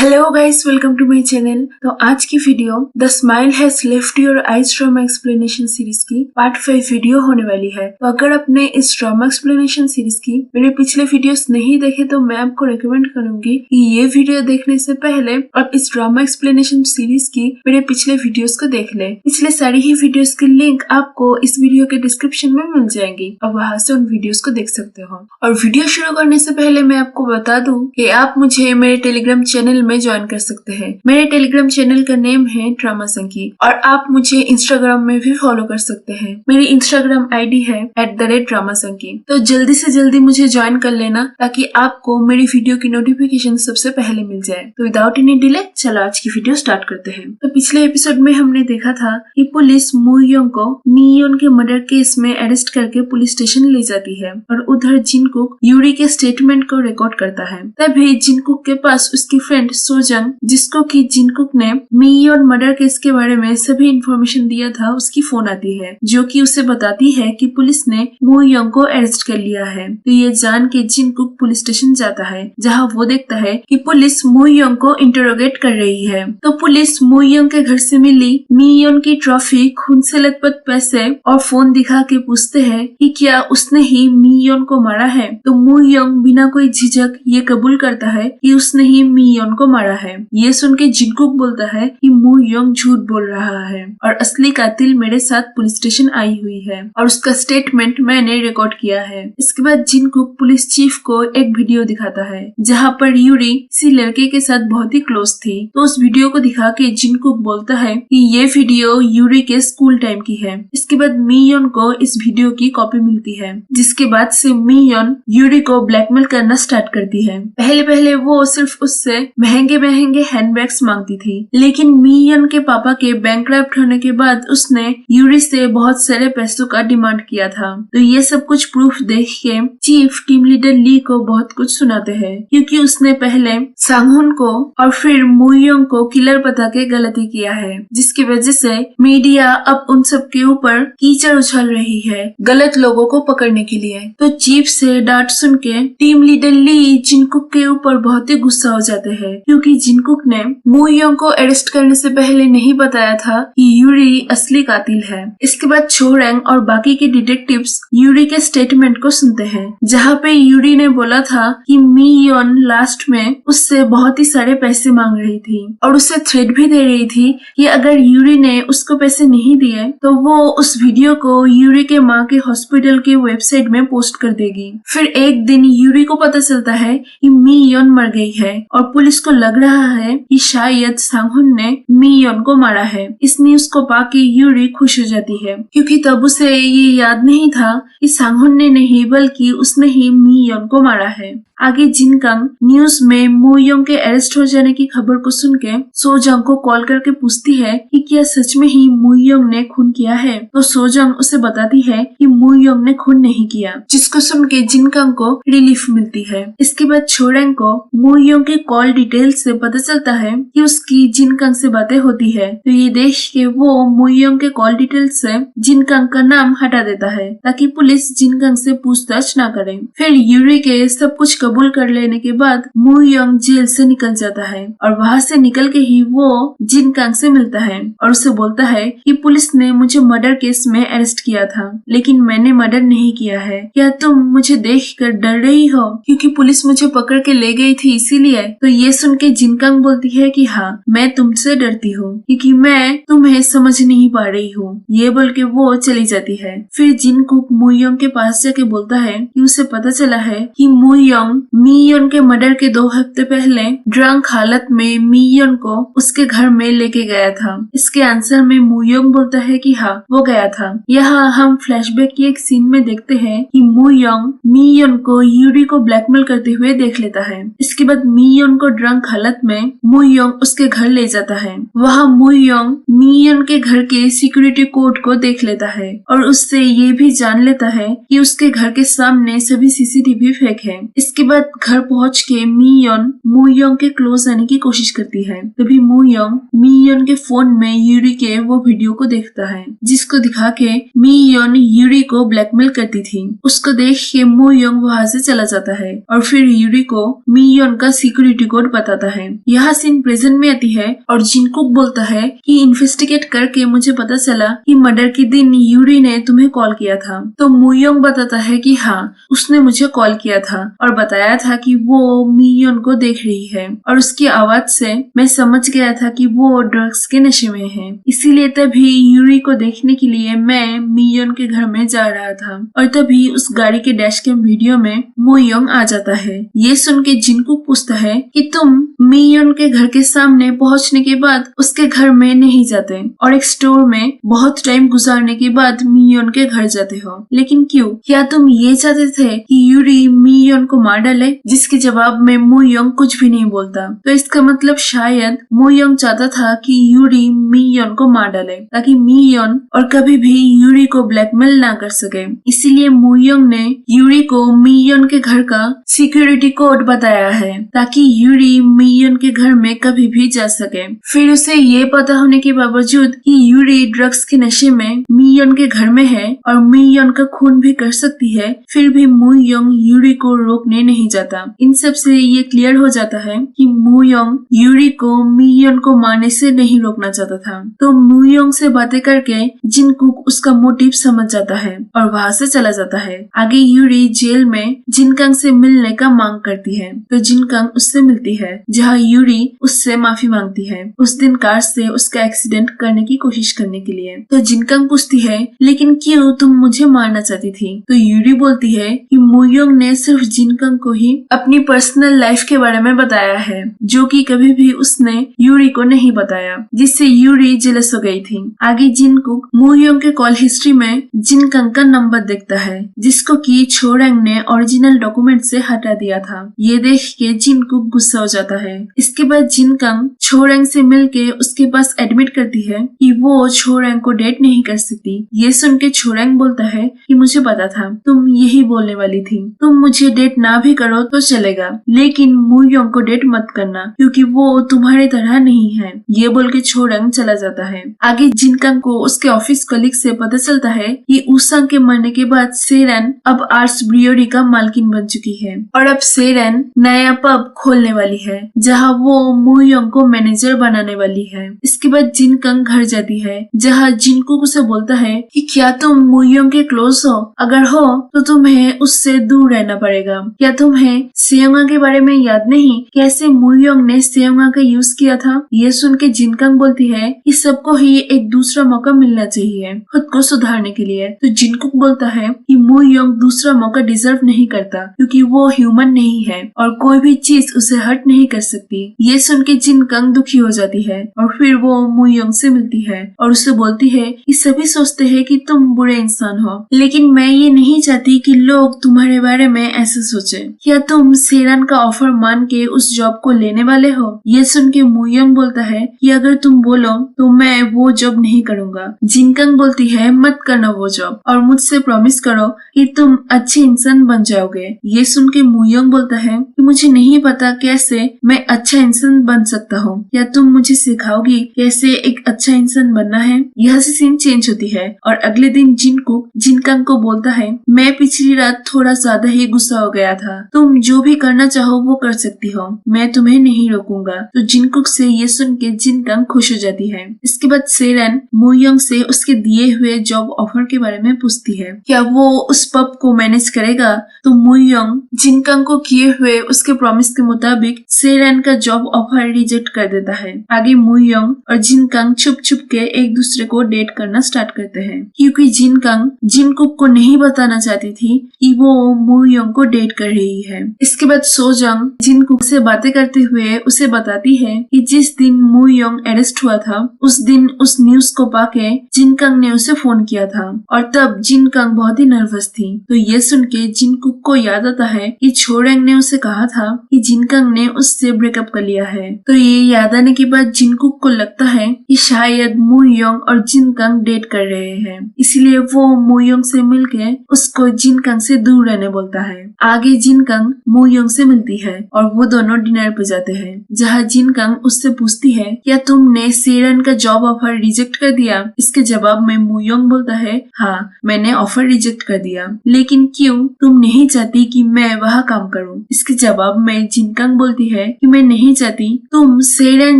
Hello guys, welcome to my channel. तो आज की video the smile has left your eyes drama explanation series की part 5 video होने वाली है। तो अगर आपने इस ड्रामा एक्सप्लेनेशन सीरीज की मेरे पिछले वीडियोस नहीं देखे तो मैं आपको रिकमेंड करूंगी कि ये वीडियो देखने से पहले आप इस ड्रामा एक्सप्लेनेशन सीरीज की मेरे पिछले वीडियोस को देख ले। पिछले सारी ही वीडियोस की लिंक आपको इस वीडियो के डिस्क्रिप्शन में मिल जाएंगी और वहाँ से उन वीडियोस को देख सकते हो। और वीडियो शुरू करने से पहले मैं आपको बता दूं कि आप मुझे मेरे टेलीग्राम चैनल में ज्वाइन कर सकते हैं। मेरे टेलीग्राम चैनल का नेम है ड्रामा संकी और आप मुझे इंस्टाग्राम में भी फॉलो कर सकते हैं। मेरी इंस्टाग्राम आईडी है @dramasanki। तो जल्दी से जल्दी मुझे ज्वाइन कर लेना ताकि आपको मेरी वीडियो की नोटिफिकेशन सबसे पहले मिल जाए। तो विदाउट एनी डिले चलो आज की वीडियो स्टार्ट करते हैं। तो पिछले एपिसोड में हमने देखा था कि पुलिस मूयोंग को मीयोन के मर्डर केस में अरेस्ट करके पुलिस स्टेशन ले जाती है और उधर जिनकुक यूरी के स्टेटमेंट को रिकॉर्ड करता है। तभी जिनकुक के पास उसकी फ्रेंड सोजंग, जिसको कि जिनकुक ने मीयोन मर्डर केस के बारे में सभी इंफॉर्मेशन दिया था, उसकी फोन आती है जो कि उसे बताती है कि पुलिस ने मूयोंग को अरेस्ट कर लिया है। तो ये जान के जिनकुक पुलिस स्टेशन जाता है जहां वो देखता है कि पुलिस मूयोंग को इंटरोगेट कर रही है। तो पुलिस मूयोंग के घर से मिली मीयोन की ट्रॉफी, खून से लथपथ पैसे और फोन दिखा के पूछते हैं कि क्या उसने ही मीयोन को मारा है। तो मूयोंग बिना कोई झिझक ये कबूल करता है कि उसने ही मीयोन को मारा है। ये सुन के जिनकुक बोलता है कि मूयोंग झूठ बोल रहा है और असली कातिल मेरे साथ पुलिस स्टेशन आई हुई है और उसका स्टेटमेंट मैंने रिकॉर्ड किया है। इसके बाद जिनकुक पुलिस चीफ को एक वीडियो दिखाता है जहाँ पर यूरी किसी लड़के के साथ बहुत ही क्लोज थी। तो उस वीडियो को दिखा के जिनकुक बोलता है कि ये वीडियो यूरी के स्कूल टाइम की है। इसके बाद मीयोन को इस वीडियो की कॉपी मिलती है, जिसके बाद से मीयोन यूरी को ब्लैकमेल करना स्टार्ट करती है। पहले पहले वो सिर्फ उससे महंगे हैंडबैग्स मांगती थी, लेकिन मीयोन के पापा के बैंकक्रप्ट होने के बाद उसने यूरी से बहुत सारे पैसों का डिमांड किया था। तो ये सब कुछ प्रूफ देख के चीफ टीम लीडर ली को बहुत कुछ सुनाते हैं, क्योंकि उसने पहले सांगहुन को और फिर मूयोंग को किलर बता के गलती किया है, जिसकी वजह से मीडिया अब उन सब के ऊपर कीचड़ उछाल रही है गलत लोगों को पकड़ने के लिए। तो चीफ से डांट सुन के टीम लीडर ली जिनकुक के ऊपर बहुत ही गुस्सा हो जाते हैं, क्योंकि जिनकुक ने मूयोंग को अरेस्ट करने से पहले नहीं बताया था कि यूरी असली कातिल है। इसके बाद छोरेंग और बाकी के डिटेक्टिव्स यूरी के स्टेटमेंट को सुनते हैं, जहाँ पे यूरी ने बोला था कि मीयोन लास्ट में उससे बहुत ही सारे पैसे मांग रही थी और उसे थ्रेट भी दे रही थी कि अगर यूरी ने उसको पैसे नहीं दिए तो वो उस वीडियो को यूरी के माँ के हॉस्पिटल के वेबसाइट में पोस्ट कर देगी। फिर एक दिन यूरी को पता चलता है कि मीयोन मर गई है और पुलिस को लग रहा है कि शायद सांगहुन ने मीयोन को मारा है। इस न्यूज को पाके यूरी खुश हो जाती है, क्योंकि तब उसे ये याद नहीं था कि सांगहुन ने नहीं बल्कि उसने ही मीयोन को मारा है। आगे जिनकंग न्यूज में मूयोंग के अरेस्ट हो जाने की खबर को सुन के सोजंग को कॉल करके पूछती है कि क्या सच में ही मूयोंग ने खून किया है। तो सोजंग उसे बताती है कि मूयोंग ने खून नहीं किया, जिसको सुन के जिनकंग को रिलीफ मिलती है। इसके बाद छोरेंग को मूयोंग के कॉल डिटेल से पता चलता है कि उसकी जिनकंग से बातें होती है। तो ये देख के वो मूयोंग के कॉल डिटेल से जिनकंग का नाम हटा देता है ताकि पुलिस जिनकंग से पूछताछ न करे। फिर यूरी के सब कुछ कबूल कर लेने के बाद मूयोंग जेल से निकल जाता है और वहाँ से निकल के ही वो जिनकंग से मिलता है और उसे बोलता है कि पुलिस ने मुझे मर्डर केस में अरेस्ट किया था, लेकिन मैंने मर्डर नहीं किया है। क्या तुम मुझे देखकर डर रही हो क्योंकि पुलिस मुझे पकड़ के ले गई थी इसीलिए? तो ये सुन के जिनकंग बोलती है कि हाँ, मैं तुमसे डरती हूँ क्योंकि मैं तुम्हें समझ नहीं पा रही हूँ। ये बोल के वो चली जाती है। फिर जिनकुक मूयोंग के पास जाके बोलता है कि उसे पता चला है कि मूयोंग मीयोन के मर्डर के 2 हफ्ते पहले ड्रंक हालत में मीयोन को उसके घर में लेके गया था। इसके आंसर में मूयोंग बोलता है कि हाँ, वो गया था। यहाँ हम फ्लैशबैक की एक सीन में देखते हैं कि मूयोंग मीयोन को यूरी को ब्लैकमेल करते हुए देख लेता है। इसके बाद मीयोन को ड्रंक हालत में मूयोंग उसके घर ले जाता है। वहाँ मूयोंग मीयोन के घर के सिक्योरिटी कोड को देख लेता है और उससे ये भी जान लेता है कि उसके घर के सामने सभी सीसीटीवी फेक है। इसके बाद घर पहुंच के मीयोन मूयोंग के क्लोज आने की कोशिश करती है। तभी मूयोंग मीयोन के फोन में यूरी के वो वीडियो को देखता है, जिसको दिखा के मीयोन यूरी को ब्लैकमेल करती थी। उसको देख के मूयोंग वहाँ से चला जाता है और फिर यूरी को मीयोन का सिक्योरिटी कोड बता बताता है। यह सीन प्रेजेंट में आती है और जिनकुक बोलता है कि इन्वेस्टिगेट करके मुझे पता चला कि मर्डर के दिन यूरी ने तुम्हें कॉल किया था। तो मुयोंग बताता है कि हाँ, उसने मुझे कॉल किया था और बताया था कि वो मियोन को देख रही है और उसकी आवाज से मैं समझ गया था कि वो ड्रग्स के नशे में है। इसीलिए तभी यूरी को देखने के लिए मैं मियोन के घर में जा रहा था और तभी उस गाड़ी के डैश कैम वीडियो में मुयोंग आ जाता है। ये सुन के जिनकुक पूछता है कि तुम मियोन के घर के सामने पहुंचने के बाद उसके घर में नहीं जाते और एक स्टोर में बहुत टाइम गुजारने के बाद मियोन के घर जाते हो, लेकिन क्यों? क्या तुम ये चाहते थे कि यूरी मियोन को मार डाले? जिसके जवाब में मुयोंग कुछ भी नहीं बोलता। तो इसका मतलब शायद मुयोंग चाहता था कि यूरी मियोन को मार डाले ताकि मियोन और कभी भी यूरी को ब्लैकमेल ना कर सके। इसीलिए मुयोंग ने यूरी को मियोन के घर का सिक्योरिटी कोड बताया है ताकि यूरी मियोन के घर में कभी भी जा सके। फिर उसे ये पता होने के बावजूद कि यूरी ड्रग्स के नशे में मियोन के घर में है और मियोन का खून भी कर सकती है, फिर भी मुयोंग यूरी को रोकने नहीं जाता। इन सब से ये क्लियर हो जाता है कि मुयोंग यूरी को मियोन को मारने से नहीं रोकना चाहता था। तो मुयोंग से बातें करके जिनकुक उसका मोटिव समझ जाता है और वहाँ से चला जाता है। आगे यूरी जेल में जिनकांग से मिलने का मांग करती है तो जिनकांग उससे मिलती है, जहाँ यूरी उससे माफी मांगती है उस दिन कार से उसका एक्सीडेंट करने की कोशिश करने के लिए। तो जिनकांग पूछती है लेकिन क्यों तुम मुझे मारना चाहती थी? तो यूरी बोलती है कि मुयोंग ने सिर्फ जिनकांग को ही अपनी पर्सनल लाइफ के बारे में बताया है जो कि कभी भी उसने यूरी को नहीं बताया, जिससे यूरी जेलस हो गई थी। आगे जिनकुक मुयोंग के कॉल हिस्ट्री में जिनकांग का नंबर देखता है जिसको कि छोरेंग ने ओरिजिनल डॉक्यूमेंट से हटा दिया था। ये देख के जिनकुक गुस्सा हो जाता है। इसके बाद जिनकांग छोरेंग से मिलके उसके पास एडमिट करती है कि वो छोरेंग को डेट नहीं कर सकती। ये सुन के छोरेंग बोलता है कि मुझे पता था तुम यही बोलने वाली थी, तुम मुझे डेट ना भी करो तो चलेगा, लेकिन मुयोंग को डेट मत करना क्योंकि वो तुम्हारी तरह नहीं है। ये बोल के छोरेंग चला जाता है। आगे जिनकांग को उसके ऑफिस कलीग से पता चलता है कि ऊसांग के मरने के बाद सेरेन अब आर्ट्स ब्रियोरी का मालकिन बन चुकी है और अब सेरेन नया पब खोलने वाली है जहां वो मुयोंग को मैनेजर बनाने वाली है। इसके बाद जिनकांग घर जाती है जहां जिनकुक उसे बोलता है कि क्या तुम मुयोंग के क्लोज हो? अगर हो तो तुम्हें उससे दूर रहना पड़ेगा। क्या तुम्हें सेयोंगा के बारे में याद नहीं कैसे मुयोंग ने सेयोंगा का यूज किया था? ये सुन के जिनकांग बोलती है कि सबको ही एक दूसरा मौका मिलना चाहिए खुद को सुधारने के लिए। तो जिनकुक बोलता है कि मुयोंग दूसरा मौका डिजर्व नहीं करता क्योंकि वो ह्यूमन नहीं है और कोई भी चीज उसे हर्ट नहीं कर सकती। ये सुन के जिनकांग दुखी हो जाती है और फिर वो मुयोंग से मिलती है और उसे बोलती है कि सभी सोचते हैं कि तुम बुरे इंसान हो, लेकिन मैं ये नहीं चाहती कि लोग तुम्हारे बारे में ऐसे सोचे। क्या तुम सेरन का ऑफर मान के उस जॉब को लेने वाले हो? ये सुन के मुयोंग बोलता है कि अगर तुम बोलो तो मैं वो जॉब नहीं करूँगा। जिनकांग बोलती है मत करना वो जॉब और मुझसे प्रॉमिस करो कि तुम अच्छे इंसान बन जाओगे। ये सुन के मुयोंग बोलता है कि मुझे नहीं पता कैसे मैं अच्छा इंसान बन सकता हूँ, क्या तुम मुझे सिखाओगी कैसे एक अच्छा इंसान बनना है? यह से सीन चेंज होती है और अगले दिन जिनकुक जिनकांग को बोलता है मैं पिछली रात थोड़ा ज्यादा ही गुस्सा हो गया था, तुम जो भी करना चाहो वो कर सकती हो, मैं तुम्हें नहीं रोकूंगा। तो जिनकुक से ये सुन के जिनकांग खुश हो जाती है। इसके बाद सेरन मुयोंग से उसके दिए हुए जॉब ऑफर के बारे में पूछती है क्या वो उस पब को मैनेज करेगा। तो मुयोंग जिनकांग को किए हुए उसके प्रॉमिस के मुताबिक सेरन का जॉब ऑफर रिजेक्ट कर देता है। आगे मुयोंग और जिनकांग छुप छुप के एक दूसरे को डेट करना स्टार्ट करते हैं क्योंकि जिनकांग जिनकुक को नहीं बताना चाहती थी कि वो मुयोंग को डेट कर रही है। इसके बाद सोजंग जिनकुक से बातें करते हुए उसे बताती है कि जिस दिन मुयोंग अरेस्ट हुआ था उस दिन उस न्यूज को पाके जिनकांग ने उसे फोन किया था और तब जिनकांग बहुत ही नर्वस थी। तो ये सुन के जिनकुक को याद आता है कि छोरेंग ने उसे कहा था कि जिनकांग ने उससे ब्रेकअप कर लिया है। तो ये याद आने के बाद जिनकुक को लगता है कि शायद मुयोंग और जिनकांग डेट कर रहे हैं, इसलिए वो मुयोंग से मिलके उसको जिनकांग से दूर रहने बोलता है। आगे जिनकांग मुयोंग से मिलती है और वो दोनों डिनर पे जाते हैं, जहाँ जिनकंग उससे पूछती है क्या तुमने सेरन का जॉब ऑफर रिजेक्ट कर दिया। इसके जवाब में मुयोंग बोलता है हाँ, मैंने ऑफर रिजेक्ट कर दिया, लेकिन क्यों, तुम नहीं चाहती कि मैं वहाँ काम करूँ। इसके जवाब में जिनकंग बोलती है कि मैं नहीं चाहती तुम सेरन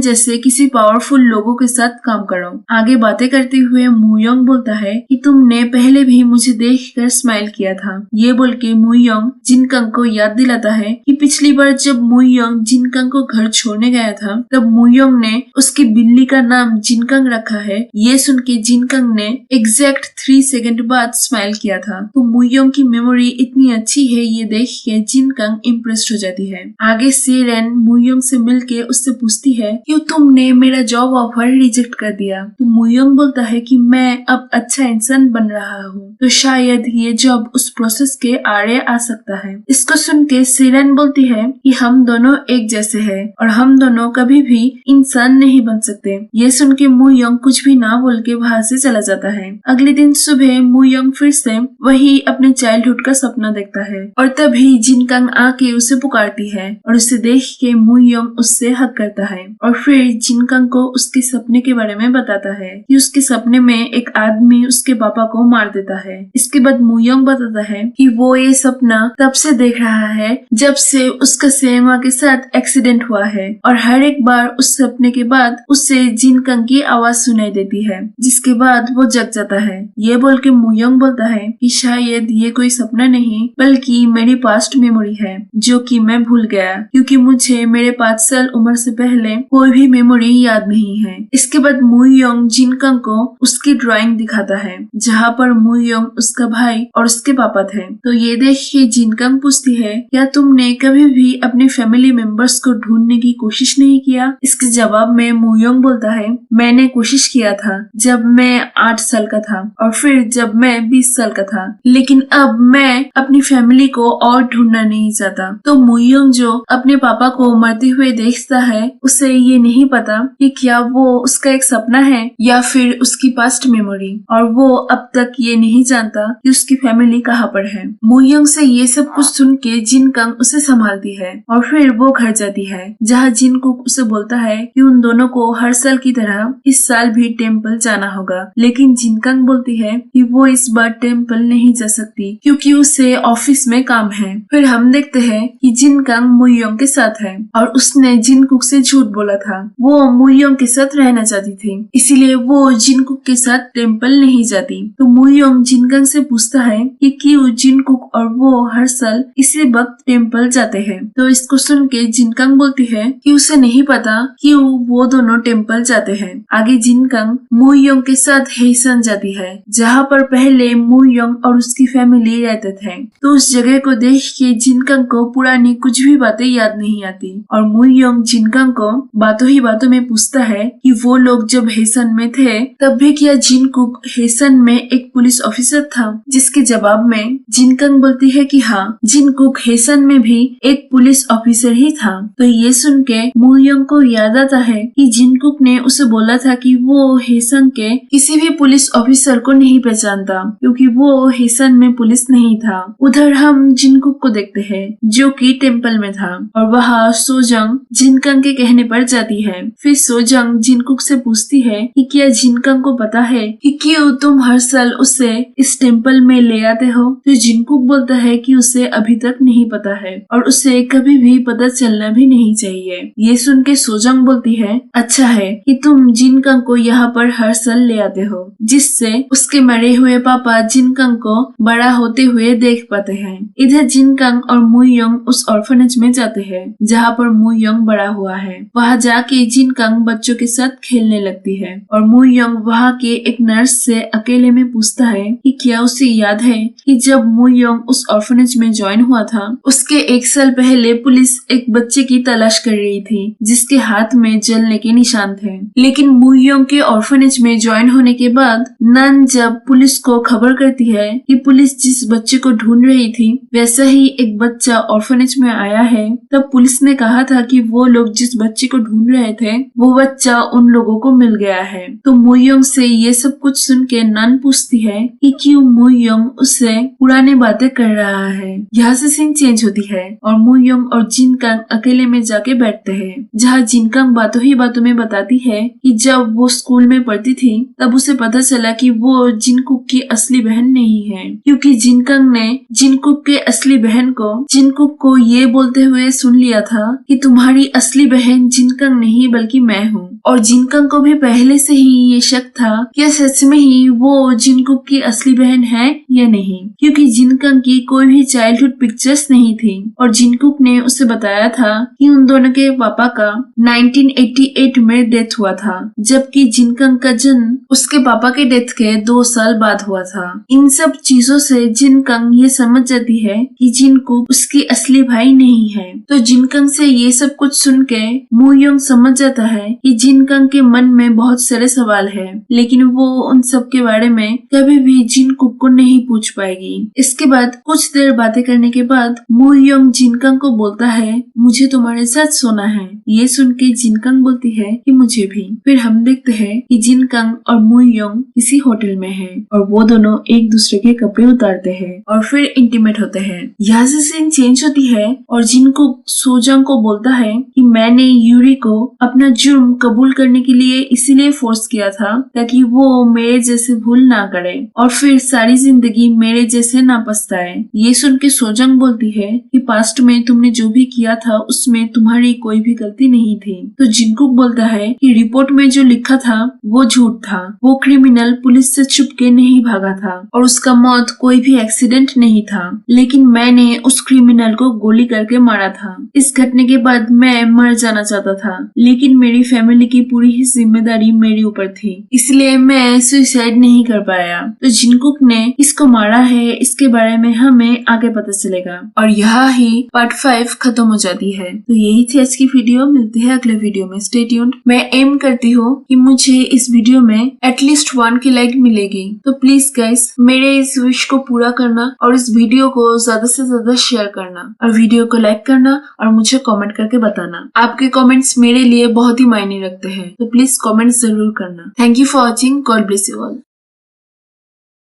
जैसे किसी पावरफुल लोगों के साथ काम करो। आगे बातें करते हुए मुयोंग बोलता है कि तुमने पहले भी मुझे देखकर स्माइल किया था। ये बोल के मुयोंग जिनकंग को याद दिलाता है कि पिछली बार जब मुयोंग जिनकंग को घर छोड़ने गया था तब मुयोंग ने उसकी बिल्ली का नाम जिनकंग रखा है। ये सुन के जिनकंग ने एग्जैक्ट 3 सेकंड बाद स्माइल किया था। तो मुयोंग की मेमोरी इतनी अच्छी है ये देख के जिनकंग इम्प्रेस्ड हो जाती है। आगे सेरेन मुयोंग से मिलके उससे पूछती है क्यों तुमने मेरा जॉब ऑफर रिजेक्ट कर दिया। तो मुयोंग बोलता है कि मैं अब अच्छा इंसान बन रहा हूँ, तो शायद ये जॉब उस प्रोसेस के आड़े आ सकता है। इसको सुन के सेरेन बोलती है कि हम दोनों एक जैसे हैं और हम दोनों कभी भी इंसान नहीं बन सकते। ये सुन के मुयोंग कुछ भी ना बोल के वहाँ से चला जाता है। अगले दिन सुबह मुयोंग फिर से वही अपने चाइल्डहुड का सपना देखता है और तभी जिनकंग आके उसे पुकारती है और उसे देख के मुयोंग उससे हक करता है और फिर जिनकंग को उसके सपने के बारे में बताता है कि उसके सपने में एक आदमी उसके पापा को मार देता है। इसके बाद मुयोंग बताता है कि वो ये सपना तब से देख रहा है जब से उसका सेमा के साथ एक्सीडेंट हुआ है और हर एक बार उस सपने के बाद उससे जिनकंग की आवाज सुनाई देती है, जिसके बाद वो जग जाता है। ये बोल के मुयोंग बोलता है कि शायद ये कोई सपना नहीं बल्कि मेरी पास्ट मेमोरी है जो कि मैं भूल गया क्योंकि मुझे मेरे 5 साल उम्र से पहले कोई भी मेमोरी याद नहीं है। इसके बाद मुयोंग जिनकंग को उसकी ड्राइंग दिखाता है जहाँ पर मुयोंग, उसका भाई और उसके पापा थे। तो ये देख के जिनकंग पूछती है क्या तुमने कभी भी अपने फैमिली मेंबर्स को ढूंढने की कोशिश नहीं किया। इसके जवाब में मुयोंग बोलता है मैंने कोशिश किया था जब मैं 8 साल का था और फिर जब मैं 20 साल का था, लेकिन अब मैं अपनी फैमिली को और ढूंढना नहीं चाहता। तो मुयोंग जो अपने पापा को मरते हुए देखता है उसे ये नहीं पता कि क्या वो उसका एक सपना है या फिर उसकी पास्ट मेमोरी, और वो अब तक ये नहीं जानता कि उसकी फैमिली कहाँ पर है। मुयोंग से ये सब कुछ सुन के जिनकंग उसे संभालती है और फिर वो घर जाती है जहाँ जिनकुक उसे बोलता है कि उन दोनों को हर साल की तरह इस साल भी टेम्पल जाना होगा, लेकिन जिनकंग बोलती है कि वो इस बार टेम्पल नहीं जा सकती क्योंकि उसे ऑफिस में काम है। फिर हम देखते हैं कि जिनकंग मुयोंग के साथ है और उसने जिनकुक से झूठ बोला था। वो मुयोंग के साथ रहना चाहती थी, इसीलिए वो जिनकुक के साथ टेम्पल नहीं जाती। तो मुयोंग जिनकंग से पूछता है कि क्यों जिनकुक और वो हर साल इसी वक्त टेम्पल जाते हैं। तो इसको सुन के जिनकंग बोलती है कि उसे नहीं पता क्यों वो दोनों टेम्पल जाते हैं। आगे जिनकंग मुयोंग के साथ हेसन जाती है जहाँ पर पहले मुयोंग और उसकी फैमिली रहते थे। तो उस जगह को देख के जिनकंग को पुरानी कुछ भी बातें याद नहीं आती और मुयोंग जिनकंग को बातों ही बातों में पूछता है कि वो लोग जब हेसन में थे तब भी क्या जिनकुक हेसन में एक पुलिस ऑफिसर था। जिसके जवाब में जिनकंग बोलती है कि हाँ, जिनकुक हेसन में भी एक पुलिस ऑफिसर ही था। तो ये सुन के मुयोंग को याद आता है कि जिनकुक ने उसे बोला था कि वो हेसन के किसी भी पुलिस ऑफिसर को नहीं पहचानता क्योंकि वो हेसन में पुलिस नहीं था। उधर हम जिनकुक को देखते हैं जो कि टेम्पल में था और वहाँ सोजंग जिनकंग के कहने पर जाती है। फिर सोजंग जिनकुक से पूछती है कि क्या जिनकंग को पता है कि क्यों तुम हर साल उसे इस टेम्पल में ले आते हो। तो जिनकुक बोलता है कि उसे अभी तक नहीं पता है और उसे कभी भी पता चलना भी नहीं चाहिए। ये सुन के सोजंग बोलती है अच्छा है कि तुम जिनकंग को यहाँ पर हर साल ले आते हो जिससे उसके मरे हुए पापा जिनकंग को बड़ा होते हुए देख पाते हैं। इधर जिनकंग और मुयोंग उस ऑर्फनेज में जाते हैं जहाँ पर मुयोंग बड़ा हुआ है। वहाँ जाके जिनकंग बच्चों के साथ खेलने लगती है और मुयोंग वहाँ के एक नर्स से अकेले में पूछता है कि क्या उसे याद है कि जब मुयोंग उस ऑर्फनेज में ज्वाइन हुआ था उसके 1 साल पहले पुलिस एक बच्चे की तलाश कर रही थी जिसके हाथ में जलने के निशान थे। लेकिन मुयोंग के ऑर्फनेज में ज्वाइन होने के बाद नन जब पुलिस को खबर करती है कि पुलिस जिस बच्चे को ढूंढ रही थी वैसा ही एक बच्चा ऑर्फनेज में आया है, तब पुलिस ने कहा था कि वो लोग जिस बच्चे को ढूंढ रहे थे वो बच्चा उन लोगों को मिल गया है। तो मुयोंग से ये सब कुछ सुन के नन पूछती है कि क्यों मुयोंग उससे पुरानी बातें कर रहा है। यहाँ से सीन चेंज होती है और मुयोंग और जिनकंग अकेले अकेले में जाके बैठते हैं, जहाँ जिनकंग बातों ही बातों में बताती है कि जब वो स्कूल में पढ़ती थी तब उसे पता चला कि वो जिनकुक की असली बहन नहीं है, क्योंकि जिनकंग ने जिनकुक के असली बहन को जिनकुक को ये बोलते हुए सुन लिया था कि तुम्हारी असली बहन जिनकंग नहीं बल्कि मैं हूँ। और जिनकंग को भी पहले से ही ये शक था कि सच में ही वो जिनकुक की असली बहन है या नहीं, क्योंकि जिनकंग की कोई भी चाइल्डहुड पिक्चर्स नहीं थी और जिनकुक ने उसे बताया था कि उन दोनों के पापा का 1988 में डेथ हुआ था, जबकि जिनकंग का जन्म उसके पापा के डेथ के 2 साल बाद हुआ था। इन सब चीजों से जिनकंग ये समझ जाती है कि जिनकुक उसकी असली भाई नहीं है। तो जिनकंग से ये सब कुछ सुन के मूयोंग समझ जाता है कि जिनकंग के मन में बहुत सारे सवाल है, लेकिन वो उन सब के बारे में कभी भी जिनकुक को नहीं पूछ पाएगी। इसके बाद कुछ देर बातें करने के बाद मूयोंग जिनकंग को बोलता है मुझे तुम्हारे साथ सोना है। ये सुन के जिनकंग बोलती है कि मुझे भी। फिर हम देखते हैं कि जिनकंग और मूयोंग किसी होटल में हैं और वो दोनों एक दूसरे के कपड़े उतारते हैं और फिर इंटीमेट होते हैं। यहाँ से सीन चेंज होती है और जिनकुक सोजंग को बोलता है कि मैंने यूरी को अपना जुर्म कबूल करने के लिए इसीलिए फोर्स किया था ताकि वो मेरे जैसे भूल ना करे और फिर सारी जिंदगी मेरे जैसे ना पछताए। ये सुन के सोजंग बोलती है कि पास्ट में तुमने जो भी किया था उसमें तुम्हारी कोई भी गलती नहीं थी। तो जिनकुक बोलता है कि रिपोर्ट में जो लिखा था वो झूठ था, वो क्रिमिनल पुलिस से छुप के नहीं भागा था और उसका मौत कोई भी एक्सीडेंट नहीं था, लेकिन मैंने उस क्रिमिनल को गोली करके मारा था। इस घटने के बाद मैं मर जाना चाहता था, लेकिन मेरी फैमिली की पूरी ही जिम्मेदारी मेरे ऊपर थी, इसलिए मैं सुसाइड नहीं कर पाया। तो जिनकुक ने किसको मारा है इसके बारे में हमें आगे पता चलेगा और यहाँ ही पार्ट 5 खत्म हो जाती है। तो यही थी आज की वीडियो, मिलती है अगले वीडियो में। Stay tuned. मैं एम करती हूँ कि मुझे इस वीडियो में एटलीस्ट 1 की लाइक मिलेगी, तो प्लीज गाइस मेरे इस विश को पूरा करना और इस वीडियो को ज्यादा से ज्यादा शेयर करना और वीडियो को लाइक करना और मुझे कमेंट करके बताना। आपके कमेंट्स मेरे लिए बहुत ही मायने रखते हैं, तो प्लीज कमेंट जरूर करना। Thank you for watching. God bless you all.